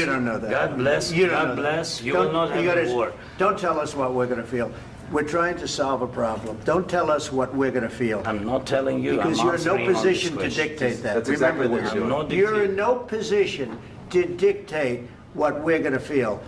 You don't know that. God bless. You don't know God that. bless. You Don't- will not have gotta- a war. Don't tell us what we're going to feel. We're trying to solve a problem. Don't tell us what we're going to feel. I'm not telling you. Because I'm you're in no answering on this position to question. dictate that. That's exactly Remember what this. you're doing. I'm not You're dictating. in no position to dictate what we're going to feel.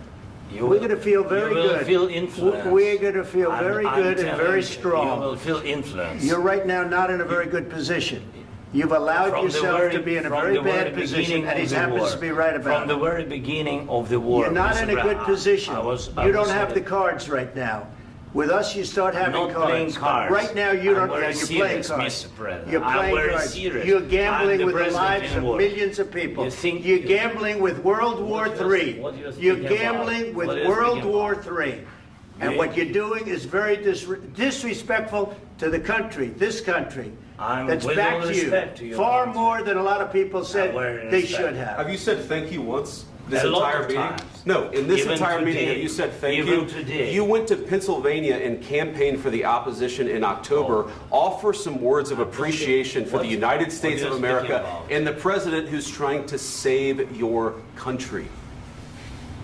You We're will- going to feel very you will good. feel influenced. We're going to feel very I'm good and telling very you, strong. You will feel influence. You're right now not in a very good position. You've allowed From the yourself very- to be in a from very the very bad position, beginning and of he the happens war. to be right about From the it. very beginning of the war. You're not Mr. in a Brown, good position. I You don't was have the saying- cards right now. With us, you start having not playing cards. cards. Right now, you I'm don't. very Yeah, you're playing serious, cards. Mr. President. You're I'm playing very cards. serious. You're I'm gambling the with the president lives in of war. millions of people. You think- You're gambling with World War What you're- III. what you're You're speaking gambling about? with What you're World speaking War about? III. And You- what you're doing is very disrespectful to the country, this country. I'm That's with back all to respect to you. your Far country. more than a lot of people said very they respect. should have. Have you said thank you once this A lot entire of meeting? times. No, in this Even entire meeting, today. have you said thank Even you? today. You went to Pennsylvania and campaigned for the opposition in October. Offer some words of appreciation for the What- United what States you're of speaking America about. and the president who's trying to save your country.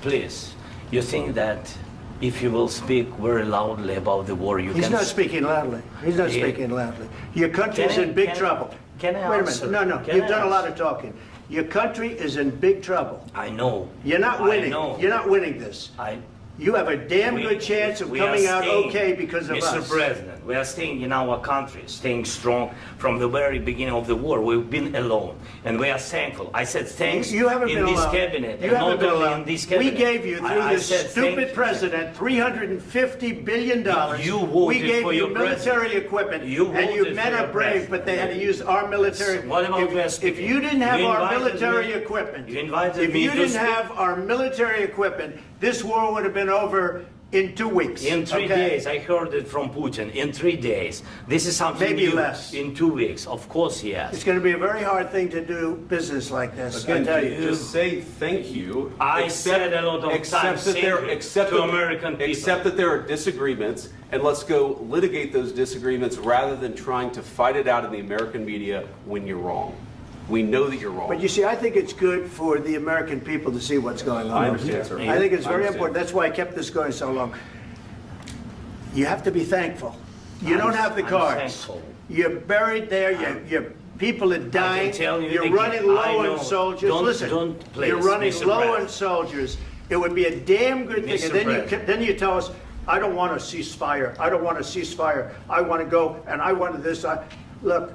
Please, you think that if you will speak very loudly about the war, you He's can... not speaking loudly. He's not Yeah. speaking loudly. Your country's Can I- in big can- trouble. can I Wait a answer? minute. No, Can you've I done a lot answer? of talking. Your country is in big trouble. I know. You're not I winning. know. You're not winning this. You have a damn We- good chance of we are coming out staying, okay because of Mr. us. President, we are staying in our country, staying strong from the very beginning of the war. We've been alone, and we are thankful. I said thanks You haven't in been this alone. cabinet, You and haven't not been only alone. in this We cabinet. gave you, through I this said stupid thank you. president, $350 billion. You we voted gave for you your military president. equipment, You and you voted men for are your brave, president. but they had to use our military. What about West If you didn't have our military equipment, You invited if me you to didn't speak. have our military equipment, this war would have been over in 2 weeks. In 3 okay? days, I heard it from Putin. In 3 days, this is something Maybe new. less. In 2 weeks, of course, yes. It's going to be a very hard thing to do business like this. I Again, tell you. just say thank you. I said a lot of accept times that thank there, you accept to that- American people. Accept that there are disagreements, and let's go litigate those disagreements rather than trying to fight it out in the American media when you're wrong. We know that you're wrong. But you see, I think it's good for the American people to see what's going on. I understand, sir. I think it's I very understand. important. That's why I kept this going so long. You have to be thankful. You I'm- don't have the I'm cards. thankful. You're buried there. Your people are dying. tell you You're again, running I low know. on soldiers. Don't- Listen, don't, please, you're running Mr. low President. on soldiers. It would be a damn good thing. Mr. And then President. then you tell us, I don't want a ceasefire. I don't want a ceasefire. I want to go and I want this. Look.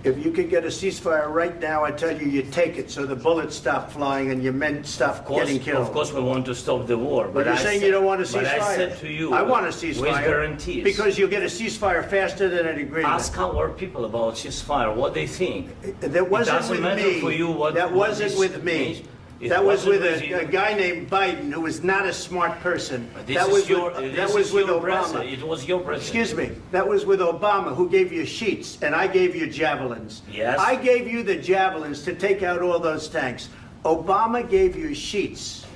If you could get a ceasefire right now, I tell you, you take it so the bullets stop flying and your men stop getting killed. Of course, we want to stop the war. But you're saying you don't want a ceasefire. But I said to you, I want a ceasefire. with guarantees. Because you'll get a ceasefire faster than an agreement. Ask our people about ceasefire, what they think. That wasn't doesn't with matter me. for you what- That what wasn't this with me. means. It That was wasn't with with you. a guy named Biden who was not a smart person. This That is was your, with, this that was is with your Obama. president. It was your president. Excuse me. That was with Obama, who gave you sheets, and I gave you javelins. Yes. I gave you the javelins to take out all those tanks. Obama gave you sheets.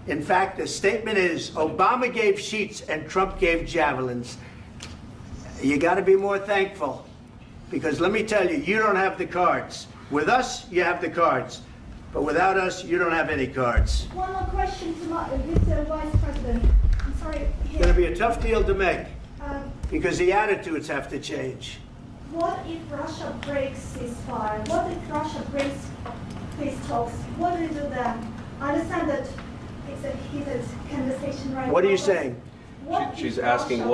In fact, the statement is Obama gave sheets and Trump gave javelins. You got to be more thankful, because let me tell you, you don't have the cards. With us, you have the cards. But without us, you don't have any cards. One more question to Mr. Vice President. I'm sorry. It's going to be a tough deal to make, Um, because the attitudes have to change. what if Russia breaks ceasefire? What if Russia breaks peace talks? What do you do then? I understand that it's a heated conversation right now. What are you but saying? what She's if asking Russia what